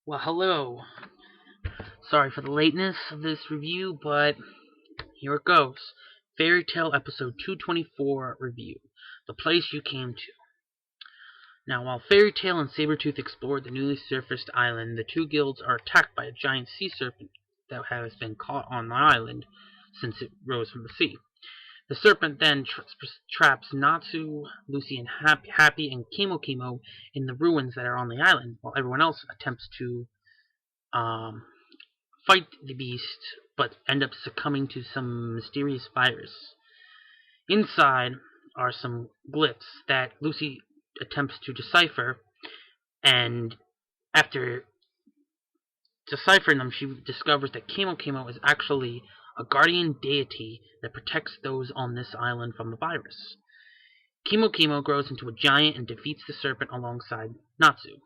Well, hello. Sorry for the lateness of this review, but here it goes. Fairy Tail Episode 224 Review. The Place You Came To. Now, while Fairy Tail and Sabretooth explore the newly surfaced island, the two guilds are attacked by a giant sea serpent that has been caught on the island since it rose from the sea. The serpent then traps Natsu, Lucy, and Happy and Kimo in the ruins that are on the island, while everyone else attempts to um, fight the beast, but end up succumbing to some mysterious virus. Inside are some glyphs that Lucy attempts to decipher, and after deciphering them, she discovers that Kimo is actually a guardian deity that protects those on this island from the virus. Kimo grows into a giant and defeats the serpent alongside Natsu.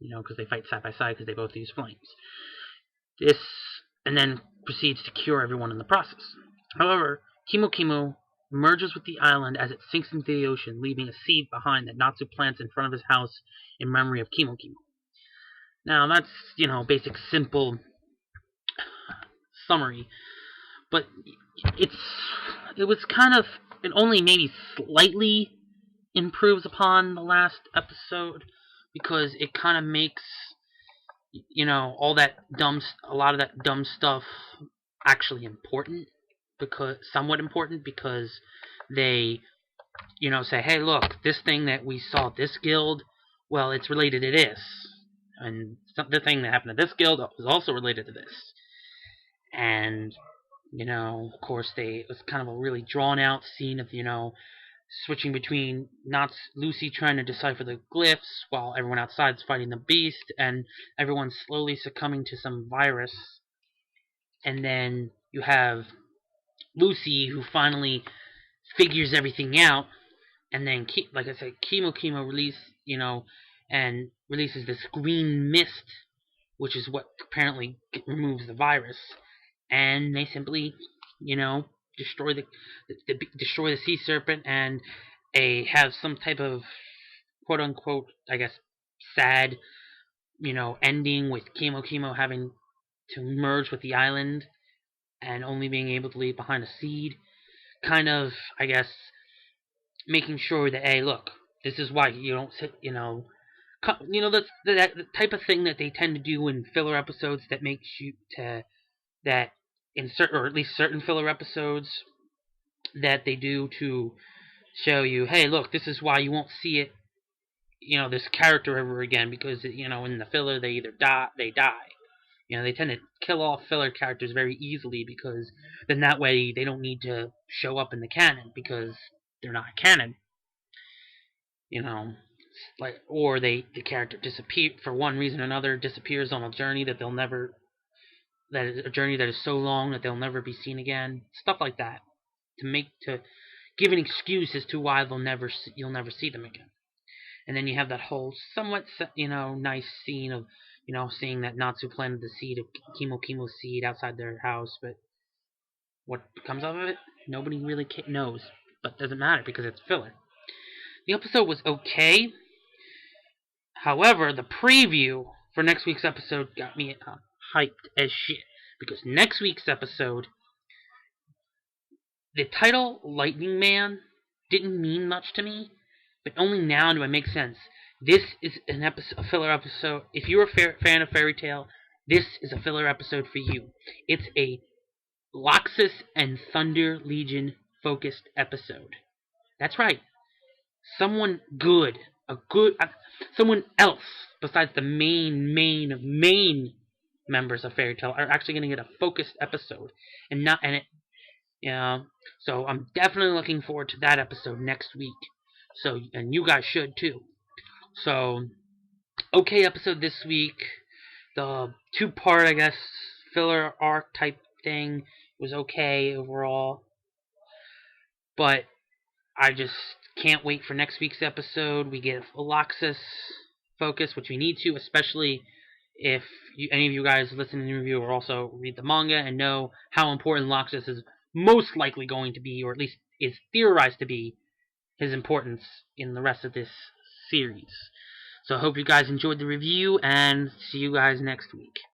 Because they fight side by side because they both use flames. This, and then proceeds to cure everyone in the process. However, Kimo merges with the island as it sinks into the ocean, leaving a seed behind that Natsu plants in front of his house in memory of Kimo. Now, that's, basic, simple summary. But it only maybe slightly improves upon the last episode, because it kind of makes a lot of that dumb stuff actually important, somewhat important, because they, say, hey, look, this thing that we saw at this guild, well, it's related to this, and the thing that happened to this guild was also related to this, and, of course, it was kind of a really drawn out scene of, switching between Lucy trying to decipher the glyphs while everyone outside is fighting the beast, and everyone's slowly succumbing to some virus. And then you have Lucy, who finally figures everything out, and then, like I said, Kimo releases this green mist, which is what apparently removes the virus, and they simply, destroy the sea serpent, and have some type of quote unquote, I guess, sad, ending with Kimo having to merge with the island and only being able to leave behind a seed. Kind of, I guess, making sure that, hey, look, this is why you don't sit, that's the type of thing that they tend to do in filler episodes that makes you that in certain, or at least certain filler episodes that they do to show you, hey, look, this is why you won't see it, this character ever again, because, in the filler they die. They tend to kill off filler characters very easily, because then that way they don't need to show up in the canon, because they're not canon. Or the character for one reason or another, disappears on a journey that a journey that is so long that they'll never be seen again. Stuff like that, to give an excuse as to why you'll never see them again. And then you have that whole somewhat, nice scene of, seeing that Natsu planted the seed of Kimo's seed outside their house, but what comes of it, nobody really knows. But doesn't matter, because it's filler. The episode was okay. However, the preview for next week's episode got me hyped as shit, because next week's episode, the title Lightning Man didn't mean much to me, but only now do I make sense. This is a filler episode. If you're a fan of Fairy Tail, this is a filler episode for you. It's a Loxus and Thunder Legion focused episode. That's right. Someone someone else besides the main members of Fairy Tail are actually going to get a focused episode, so I'm definitely looking forward to that episode next week. So, and you guys should too. So, okay episode this week. The 2-part, I guess, filler arc type thing was okay overall. But I just can't wait for next week's episode. We get a Loxus focus, which we need to, especially if any of you guys listening to the review or also read the manga and know how important Loxus is most likely going to be, or at least is theorized to be, his importance in the rest of this series. So I hope you guys enjoyed the review, and see you guys next week.